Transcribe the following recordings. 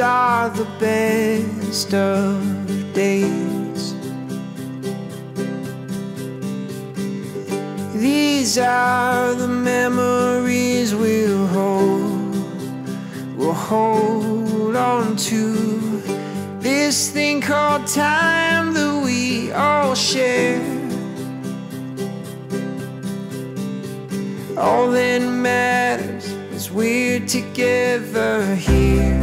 are the best of days. These are the memories we'll hold on to. This thing called time that we all share. All that matters is we're together here.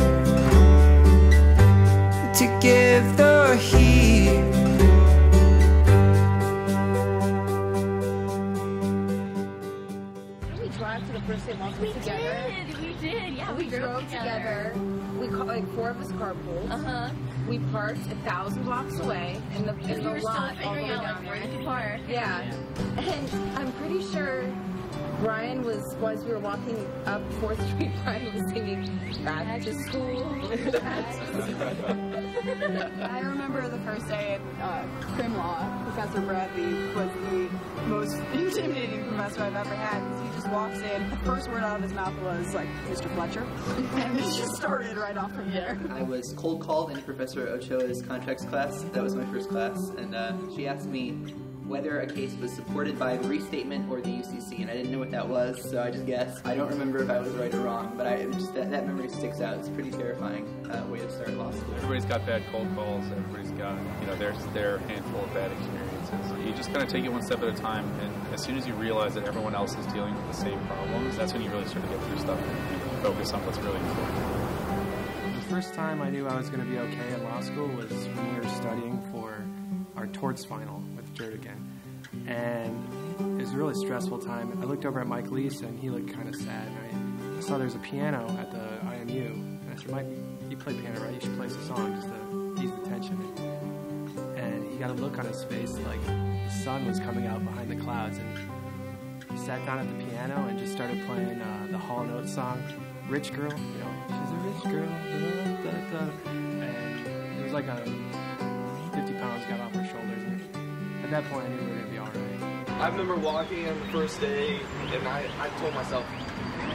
Together here. Did we drive to the first day law school together? We did, yeah. We drove together. We like 4 of us carpooled. We parked 1,000 blocks away in the lot all the way down there. Where to park. Yeah. And I'm pretty sure Brian was, as we were walking up 4th Street, Brian was singing "Back to School." I remember the first day in crim law, Professor Bradley was the most intimidating professor I've ever had. He just walks in, the first word out of his mouth was like, "Mr. Fletcher," and it just started right off from there. I was cold called into Professor Ochoa's contracts class. That was my first class, and she asked me whether a case was supported by the restatement or the UCC, and I didn't know what that was, so I just guessed. I don't remember if I was right or wrong, but that memory sticks out. It's a pretty terrifying way to start law school. Everybody's got bad cold calls. Everybody's got, their handful of bad experiences. You just kind of take it one step at a time, and as soon as you realize that everyone else is dealing with the same problems, that's when you really start to get through stuff and focus on what's really important. The first time I knew I was going to be okay in law school was when we were studying for our torts final with Dirt again. And it was a really stressful time. I looked over at Mike Leese, and he looked kind of sad. And I saw there's a piano at the IMU. And I said, "Mike, you play piano, right? You should play us a song just to ease the tension." And he got a look on his face like the sun was coming out behind the clouds. And he sat down at the piano and just started playing the Hall & Oates song, "Rich Girl." She's a rich girl. Da, da, da. And it was like 50 pounds got off her shoulders. And at that point, I knew we were going to be all right. I remember walking in the first day, and I told myself,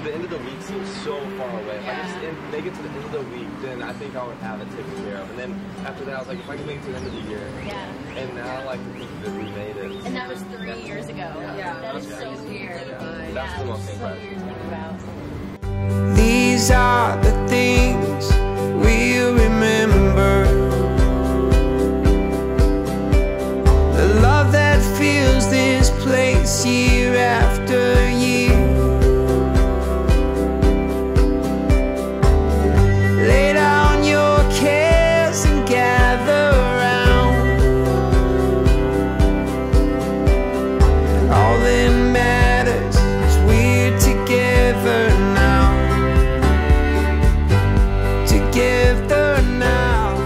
the end of the week seems so far away. If I just make it to the end of the week, then I think I would have it taken care of. And then after that, I was like, if I can make it to the end of the year. Yeah. And now I like to think that we made it. And that was 3 years ago. Yeah. That is so weird. That's the most so incredible. weird to think about. These are the things we'll remember. The love that fills this place year after year. Lay down your cares and gather round. All that matters is we're together now. Together now.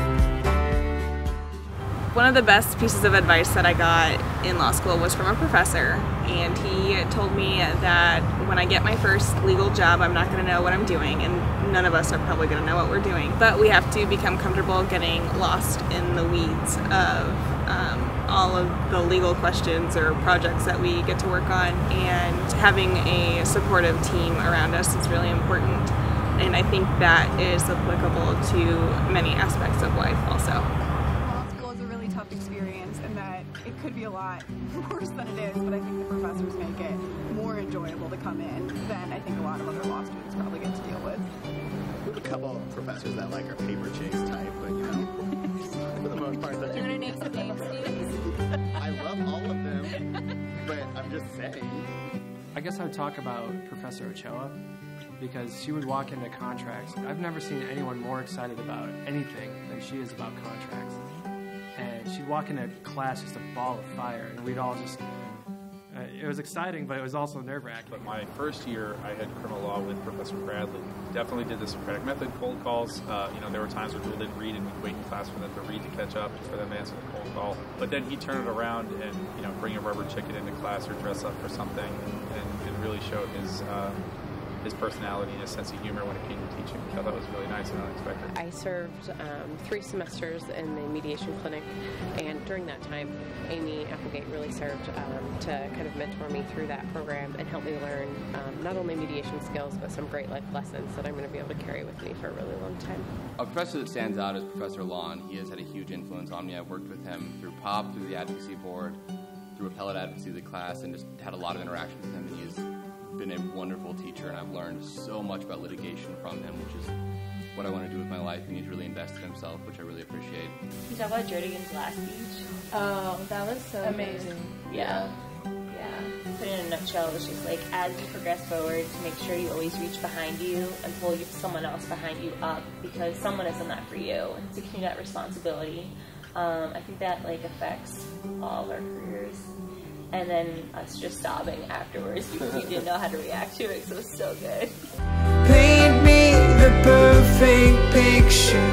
One of the best pieces of advice that I got in law school was from a professor, and he told me that when I get my first legal job, I'm not going to know what I'm doing, and none of us are probably going to know what we're doing, but we have to become comfortable getting lost in the weeds of all of the legal questions or projects that we get to work on, and having a supportive team around us is really important, and I think that is applicable to many aspects of life also. Law school is a really tough experience, and that it could be a lot worse than it is, but I think the professors make it more enjoyable to come in than I think a lot of other law students probably get to deal with. We have a couple of professors that like our paper chase type, but for the most part, that's... Do you want to name some names, Steve? I love all of them, but I'm just saying. I guess I would talk about Professor Ochoa, because she would walk into contracts. I've never seen anyone more excited about anything than she is about contracts. And she'd walk into class just a ball of fire, and we'd all just... it was exciting, but it was also nerve-wracking. But my first year, I had criminal law with Professor Bradley. Definitely did the Socratic method, cold calls. There were times where people didn't read, and we'd wait in class for them to read to catch up, for them to answer the cold call. But then he'd turn it around and, bring a rubber chicken into class or dress up for something, and really show his his personality and his sense of humor when it came to teaching, which I thought was really nice and unexpected. I served 3 semesters in the mediation clinic, and during that time, Amy Applegate really served to kind of mentor me through that program and help me learn not only mediation skills, but some great life lessons that I'm going to be able to carry with me for a really long time. A professor that stands out is Professor Law. He has had a huge influence on me. I've worked with him through POP, through the advocacy board, through appellate advocacy of the class, and just had a lot of interaction with him, and he has been a wonderful teacher, and I've learned so much about litigation from him, which is what I want to do with my life, and he's really invested in himself, which I really appreciate. Can you talk about Jerdigan's last speech? Oh, that was so amazing. Yeah. Put it in a nutshell, it was just like, as you progress forward, to make sure you always reach behind you and pull someone else behind you up, because someone is in that for you, and to continue that responsibility. I think that like affects all of our careers. And then us just sobbing afterwards because we didn't know how to react to it, so it was so good. Paint me the perfect picture.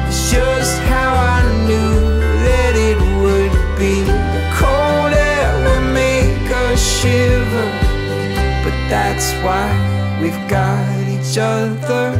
It's just how I knew that it would be. The cold air will make us shiver, but that's why we've got each other.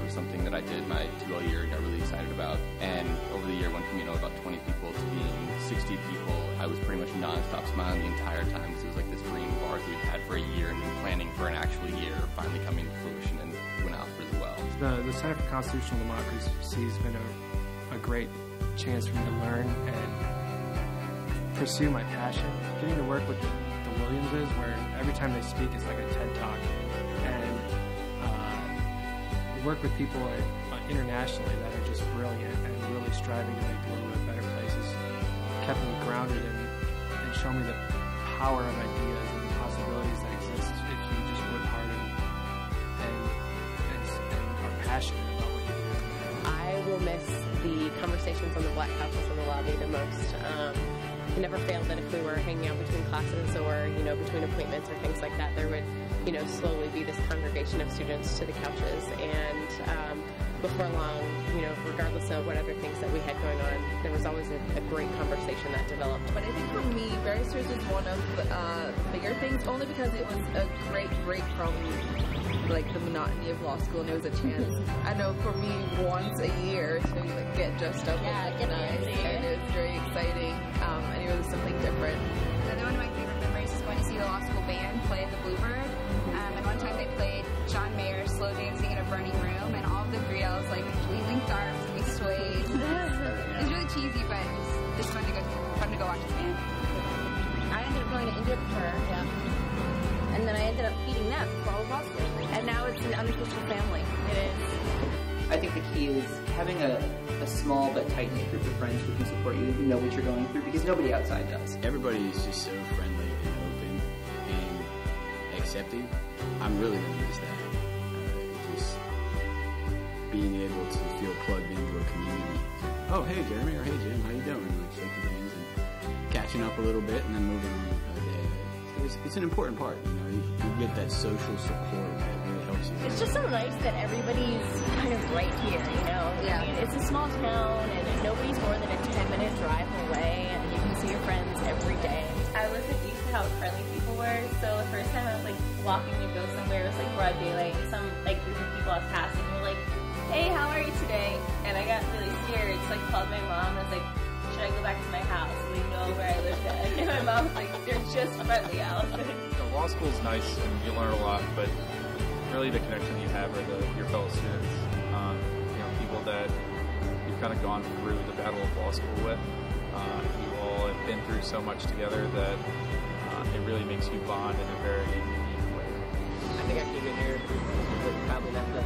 Something that I did my 2L year and got really excited about, and over the year went from about 20 people to being 60 people. I was pretty much non-stop smiling the entire time because it was like this dream bar that we'd had for a year and been planning for an actual year, finally coming to fruition, and went out really well. The Center for Constitutional Democracy has been a great chance for me to learn and pursue my passion. Getting to work with the Williamses, where every time they speak it's like a TED Talk, and work with people internationally that are just brilliant and really striving to make the world a better place has kept me grounded and shown me the power of ideas and the possibilities that exist if you just work hard and are passionate about what you do. I will miss the conversations on the black couches in the lobby the most. It never failed that if we were hanging out between classes or, between appointments or things like that, there would, slowly be this congregation of students to the couches. And before long, regardless of what other things that we had going on, there was always a great conversation that developed. But I think for me, barristers was one of the bigger things, only because it was a great break from the monotony of law school, and it was a chance, I know for me, once a year to get dressed up and recognized, and it was very exciting, and it was something different. Another one of my favorite memories is going to see the law school band play at the Bluebird, and one time they played John Mayer's Slow Dancing in a Burning Room, and all of the Brielles, we linked arms and we swayed. It was really cheesy, but it's fun to go watch the band. I ended up going to India with her, and then I ended up feeding them for all of law school. And now it's an unofficial family. It is. I think the key is having a small but tight-knit group of friends who can support you, who know what you're going through, because nobody outside does. Everybody is just so friendly and open and accepting. I'm really going to miss that. Just being able to feel plugged into a community. Oh, hey, Jeremy, or hey, Jim, how you doing? Shaking hands and catching up a little bit and then moving on. It's an important part, you get that social support that really helps you. It's just so nice that everybody's kind of right here, Yeah. I mean, it's a small town, and nobody's more than a 10-minute drive away, and you can see your friends every day. I wasn't used to how friendly people were, so the first time I was walking to go somewhere, it was broad daylight, and some group of people I was passing were like, "Hey, how are you today?" And I got really scared, so I called my mom and was like, "Should I go back to my house? So they know where I live at?" And my mom was like, "They're just friendly, Allison." Law school is nice and you learn a lot, but really the connection you have are your fellow students. People that you've kind of gone through the battle of law school with. You all have been through so much together that it really makes you bond in a very unique way. I think I came in here with probably not the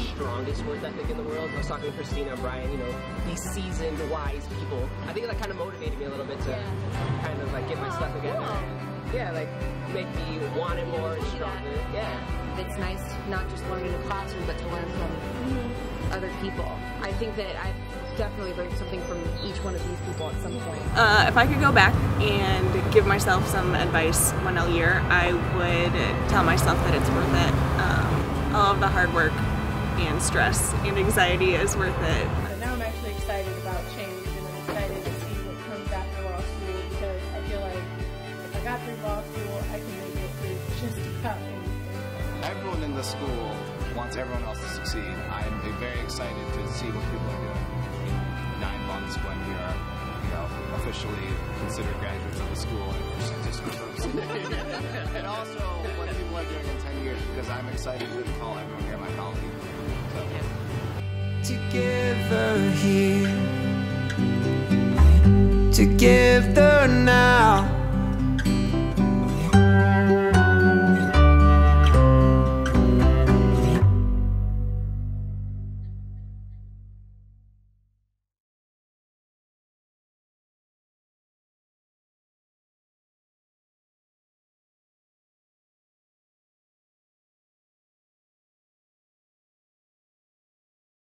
strongest greatest work ethic in the world. I was talking to Christina and Brian, you know, these seasoned, wise people. I think that kind of motivated me a little bit to kind of like get my stuff together. Yeah, like make me want it more and stronger. Yeah. It's nice not just learning in the classroom, but to learn from other people. I think that I've definitely learned something from each one of these people at some point. If I could go back and give myself some advice 1 year, I would tell myself that it's worth it. All of the hard work and stress and anxiety is worth it. But now I'm actually excited about change, and I'm excited to see what comes after law school, because I feel like if I got through law school, I can make it through just about anything. Everyone in the school wants everyone else to succeed. I'm very excited to see what people are doing in 9 months when we are, you know, officially considered graduates of the school and percentage groups. And also what people are doing in 10 years, because I'm excited to call everyone here my colleague. So. Together here, together now.